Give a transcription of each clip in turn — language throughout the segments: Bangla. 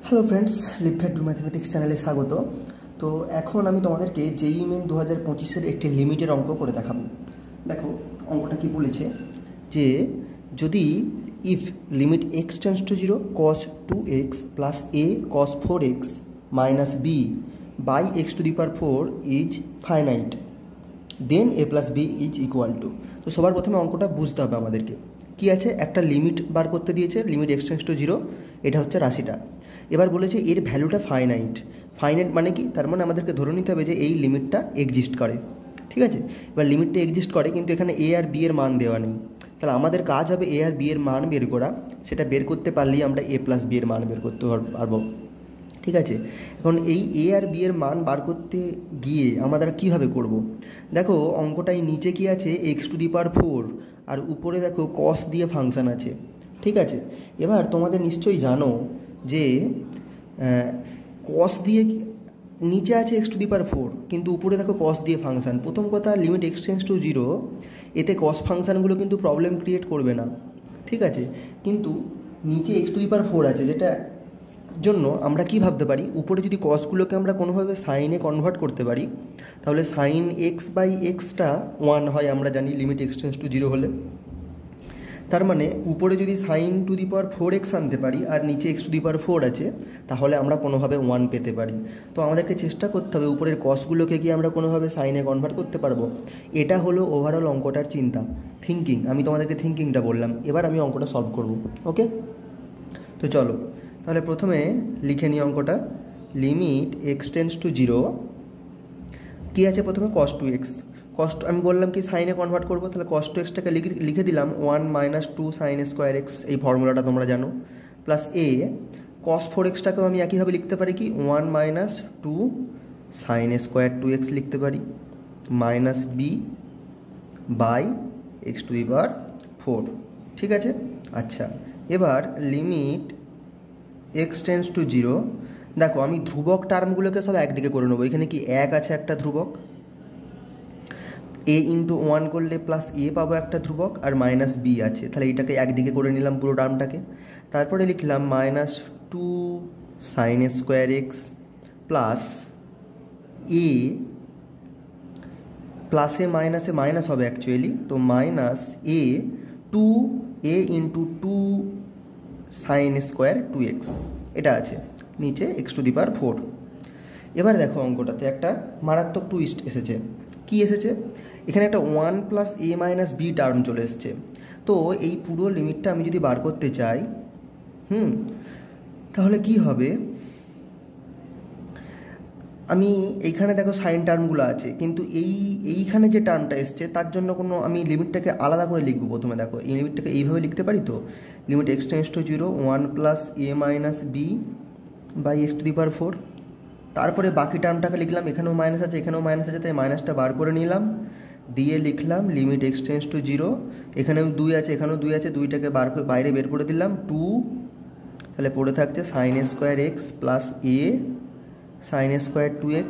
হ্যালো ফ্রেন্ডস, লিপফেড টু ম্যাথমেটিক্স চ্যানেলে স্বাগত। তো এখন আমি তোমাদেরকে জেইই মেন 2025-এর একটি লিমিটের অঙ্ক করে দেখাবো। দেখো অঙ্কটা কি বলেছে যে যদি if limit X tends to 0 cos 2x plus a cos 4x minus B by X to the power 4 is finite, then a plus B is equal to. তো সবার প্রথমে অঙ্কটা বুঝতে হবে আমাদেরকে কী আছে। একটা লিমিট বার করতে দিয়েছে, লিমিট এক্স টেন্ডস টু 0, এটা হচ্ছে রাশিটা। এবার বলেছে এর ভ্যালুটা ফাইনাইট। ফাইনাইট মানে কি? তার মানে আমাদেরকে ধরে নিতে হবে যে এই লিমিটটা এক্সিস্ট করে, ঠিক আছে। এবার লিমিটটা এক্সিস্ট করে কিন্তু এখানে এ আর বি এর মান দেওয়া নেই, তাহলে আমাদের কাজ হবে এ আর বি এর মান বের করা। সেটা বের করতে পারলেই আমরা এ প্লাস বি এর মান বের করতে পারবো, ঠিক আছে। এখন এই এ আর বি এর মান বার করতে গিয়ে আমরা কীভাবে করব? দেখো অঙ্কটাই নিচে কি আছে, এক্স টু দি পাওয়ার 4, আর উপরে দেখো কস দিয়ে ফাংশান আছে, ঠিক আছে। এবার তোমাদের নিশ্চয়ই জানো যে কস দিয়ে নিচে আছে এক্স টু দি পাওয়ার 4, কিন্তু উপরে দেখো কস দিয়ে ফাংশান। প্রথম কথা, লিমিট এক্স টেন্ডস টু 0, এতে কস ফাংশানগুলো কিন্তু প্রবলেম ক্রিয়েট করবে না, ঠিক আছে। কিন্তু নিচে এক্স টু দি পাওয়ার 4 আছে, যেটা জন্য আমরা কি ভাবতে পারি, উপরে যদি কসগুলোকে আমরা কোনোভাবে সাইনে কনভার্ট করতে পারি, তাহলে সাইন এক্স বাই এক্সটা 1 হয়, আমরা জানি লিমিট এক্স টেন্ডস টু 0 হলে। তার মানে উপরে যদি sign two the power 4x আনতে পারি আর নিচে এক্স টু দি পাওয়ার 4 আছে, তাহলে আমরা কোনোভাবে 1 পেতে পারি। তো আমাদেরকে চেষ্টা করতে হবে উপরের কসগুলোকে কি আমরা কোনোভাবে সাইনে কনভার্ট করতে পারবো। এটা হলো ওভারঅল অঙ্কটার চিন্তা, থিঙ্কিং। আমি তোমাদেরকে থিঙ্কিংটা বললাম, এবার আমি অঙ্কটা সলভ করব, ওকে। তো চলো তাহলে প্রথমে লিখে নিই অঙ্কটা। লিমিট এক্স টেন্ডস টু 0, কী আছে প্রথমে cos 2x। কষ্ট আমি বললাম কি সাইনে কনভার্ট করবো, তাহলে cos 2xটাকে লিখে দিলাম 1 মাইনাস 2 সাইন স্কোয়ার এক্স, এই ফর্মুলাটা তোমরা জানো, প্লাস এ cos 4xটাকেও আমি একইভাবে লিখতে পারি কি 1 মাইনাস 2 সাইন স্কোয়ার 2x লিখতে পারি, minus B by X to the power 4, ঠিক আছে। আচ্ছা, এবার লিমিট এক্স টেন্ডস টু 0, দেখো আমি ধ্রুবক টার্মগুলোকে সব একদিকে করে নেবো। এখানে কি এক আছে একটা ধ্রুবক, এ ইন্টু 1 করলে প্লাস এ পাবো একটা ধ্রুবক, আর মাইনাস বি আছে, তাহলে এটাকে একদিকে করে নিলাম পুরো টার্মটাকে। তারপরে লিখলাম minus 2 sine square X plus A, প্লাসে মাইনাসে মাইনাস হবে অ্যাকচুয়ালি, তো minus A 2 A into 2 sine square 2x, এটা আছে নিচে এক্স টু দি পাওয়ার 4। এবার দেখো অঙ্কটাতে একটা মারাত্মক টুইস্ট এসেছে। কি এসেছে? এখানে একটা 1 plus A minus B term চলে এসছে। তো এই পুরো লিমিটটা আমি যদি বার করতে চাই, তাহলে কি হবে, আমি এইখানে দেখো সাইন টার্মগুলো আছে, কিন্তু এইখানে যে টার্মটা এসছে তার জন্য কোনো আমি লিমিটটাকে আলাদা করে লিখবো। প্রথমে দেখো এই লিমিটটাকে এইভাবে লিখতে পারি, তো limit X tends to 0 1 plus A minus B by X to the power 4। তারপরে বাকি টার্মটাকে লিখলাম, এখানেও মাইনাস আছে এখানেও মাইনাস আছে, তাই মাইনাসটা বার করে নিলাম, দিয়ে লিখলাম লিমিট এক্স টেন্ডস টু 0, এখানেও 2 আছে এখানেও 2 আছে, 2টাকে বাইরে বের করে দিলাম 2, তাহলে পড়ে থাকছে sine square X plus A sine square 2x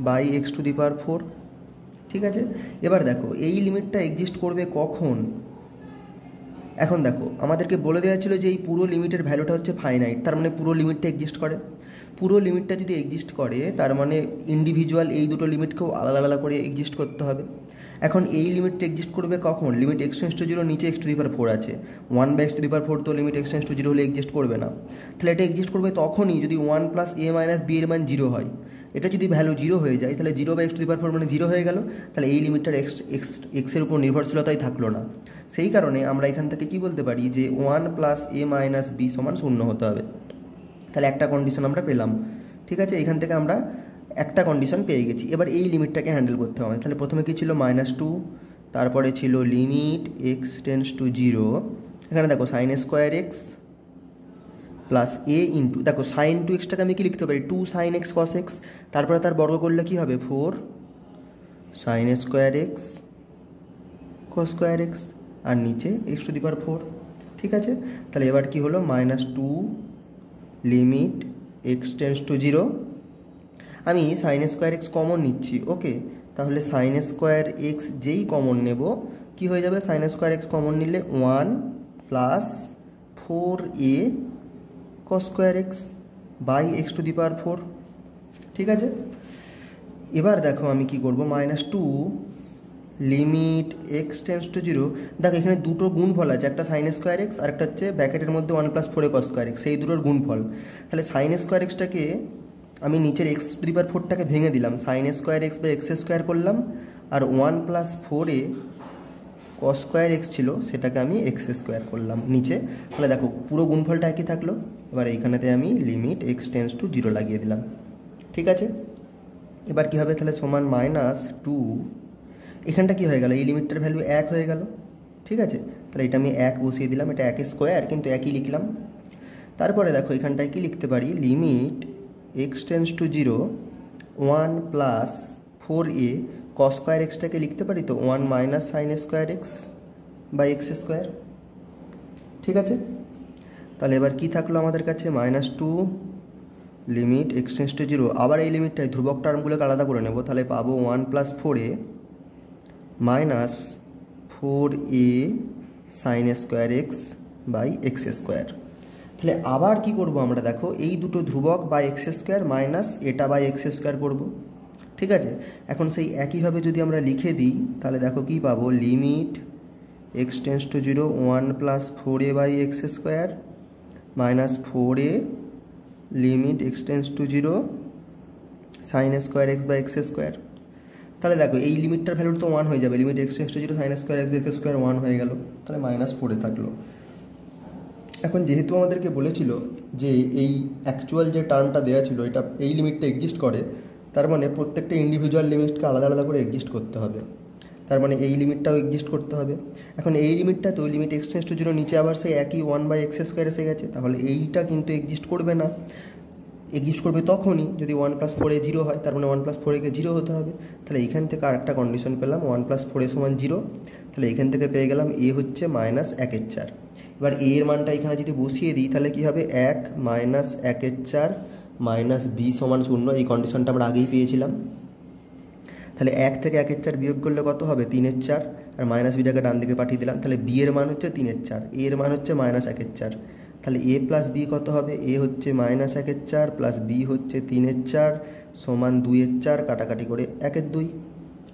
by X to the power 4, ঠিক আছে। এবার দেখো এই লিমিটটা এক্সিস্ট করবে কখন। এখন দেখো আমাদেরকে বলে দেওয়া ছিল যে এই পুরো লিমিটের ভ্যালুটা হচ্ছে ফাইনাইট, তার মানে পুরো লিমিটটা এক্সিস্ট করে। পুরো লিমিটটা যদি এক্সিস্ট করে তার মানে ইন্ডিভিজুয়াল এই দুটো লিমিটকেও আলাদা আলাদা করে এক্সিস্ট করতে হবে। এখন এই লিমিটটা এক্সিস্ট করবে কখন? লিমিট এক্স টেন্ডস টু 0, নিচে এক্স টু দি পাওয়ার 4 আছে, 1 by X to the power 4, তো লিমিট এক্স টেন্ডস টু 0 হলে এক্সিস্ট করবে না। তাহলে এটা এক্সিস্ট করবে তখনই যদি 1 প্লাস এ মাইনাস বি এর মান 0 হয়। এটা যদি ভ্যালু 0 হয়ে যায়, তাহলে 0 by X to the power 4 মানে 0 হয়ে গেল, তাহলে এই লিমিটটার এক্সের উপর নির্ভরশীলতাই থাকলো না। সেই কারণে আমরা এখান থেকে কি বলতে পারি যে 1 প্লাস এ মাইনাস বি সমান 0 হতে হবে। তাহলে একটা কন্ডিশন আমরা পেলাম, ঠিক আছে। এখান থেকে আমরা একটা কন্ডিশন পেয়ে গেছি। এবার এই লিমিটটাকে হ্যান্ডেল করতে হবে। তাহলে প্রথমে কি ছিল -2, তারপরে ছিল লিমিট এক্স টেন্ডস টু 0, এখানে দেখো সাইন স্কোয়ার এক্স প্লাস এ ইন্টু, দেখো সাইন 2xটাকে আমি কি লিখতে পারি 2 সাইন এক্স কস এক্স, তারপরে তার বর্গ করলে কি হবে 4 sine square X cos square X, আর নিচে এক্স টু দি পাওয়ার 4, ঠিক আছে। তাহলে এবার কি হলো -2 লিমিট এক্স টেন্ডস টু 0, আমি সাইন স্কোয়ার এক্স কমন নিচ্ছি, ওকে। তাহলে সাইন স্কোয়ার এক্স যেই কমন নেব কি হয়ে যাবে, সাইন স্কোয়ার এক্স কমন নিলে 1 plus 4 A cos square x by X to the power 4। ঠিক আছে, এবার দেখো আমি কি করব, -2 লিমিট এক্স টেন্স টু 0। দেখো এখানে দুটো গুণফল আছে, একটা সাইন স্কোয়ার এক্স আর একটা হচ্ছে ব্র্যাকেটের মধ্যে 1 + 4 cos স্কোয়ার এক্স, সেই দুটোর গুণফল। তাহলে সাইন স্কোয়ার এক্সটাকে আমি নিচের এক্স টু দি পাওয়ার 4টাকে ভেঙে দিলাম, সাইন স্কোয়ার এক্স বা এক্স স্কোয়ার করলাম, আর 1 + 4 cos স্কোয়ার এক্স ছিল সেটাকে আমি এক্স স্কোয়ার করলাম নিচে। তাহলে দেখো পুরো গুণফলটা একই থাকলো। এবার এইখানেতে আমি লিমিট এক্স টেন্স টু 0 লাগিয়ে দিলাম। ঠিক আছে, এবার কী হবে, তাহলে সমান -2, এখানটা কী হয়ে গেল, এই লিমিটটার ভ্যালু 1 হয়ে গেল। ঠিক আছে, তাহলে এটা আমি 1 বসিয়ে দিলাম, এটা 1 স্কোয়ার কিন্তু একই লিখলাম। তারপরে দেখো এখানটায় কি লিখতে পারি, limit x tends to 0 1 + 4a cos square এক্সটাকে লিখতে পারি তো 1 - sin square x by x square. ঠিক আছে, তাহলে এবার কি থাকলো আমাদের কাছে, -2 লিমিট এক্স টেন্স টু 0, আবার এই লিমিটটাই ধ্রুবক টার্মগুলোকে আলাদা করে নেব, তাহলে পাবো 1 + 4a -4a sin square x by x square. তাহলে আবার কি করব আমরা, দেখো এই দুটো ধ্রুবক বাই এক্স স্কোয়ার মাইনাস এটা বাই এক্স স্কোয়ার করবো। ঠিক আছে, এখন সেই একইভাবে যদি আমরা লিখে দিই তাহলে দেখো কি পাবো, limit x tends to 0 1 + 4a by x square -4a limit x tends to 0 sin square x by x square. তাহলে দেখো এই লিমিটটার ভ্যালু তো 1 হয়ে যাবে, limit x tends to 0 sin square x by x square 1 হয়ে গেল, তাহলে -4 থাকলো। এখন যেহেতু আমাদেরকে বলেছিল যে এই অ্যাকচুয়াল যে টার্মটা দেওয়া ছিল এটা এই লিমিটটা এক্সিস্ট করে, তার মানে প্রত্যেকটা ইন্ডিভিজুয়াল লিমিটকে আলাদা আলাদা করে এক্সিস্ট করতে হবে, তার মানে এই লিমিটটাও এক্সিস্ট করতে হবে। এখন এই লিমিটটা তো লিমিট এক্স টেন্স টু 0 নিচে আবার সেই একই 1/x স্কোয়ার এসে গেছে, তাহলে এইটা কিন্তু এক্সিস্ট করবে না। এক্সিস্ট করবে তখনই যদি 1 + 4a 0 হয়, তার মানে 1 + 4a 0 হতে হবে। তাহলে এইখান থেকে আরেকটা কন্ডিশন পেলাম, 1 + 4a = 0। তাহলে এখান থেকে পেয়ে গেলাম a হচ্ছে -1/4। এবার a এর মানটা এখানে যদি বসিয়ে দিই তাহলে কি হবে, 1 - 1/4 - b = 0, এই কন্ডিশনটা আমরা আগেই পেয়েছিলাম। তাহলে 1 থেকে 1/4 বিয়োগ করলে কত হবে, 3/4, আর -bটাকে ডান দিকে পাঠিয়ে দিলাম। তাহলে b এর মান হচ্ছে 3/4, a এর মান হচ্ছে -1/4। তাহলে a + b কত হবে, a হচ্ছে -1/4 প্লাস b হচ্ছে 3/4 সমান 2/4, কাটাকাটি করে 1/2।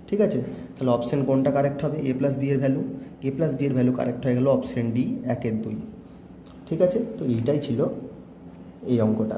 ঠিক আছে, তাহলে অপশান কোনটা কারেক্ট হবে, a + b এর ভ্যালু, a + b এর ভ্যালু কারেক্ট হয়ে গেল অপশান ডি 1/2। ঠিক আছে, তো এইটাই ছিল এই অঙ্কটা।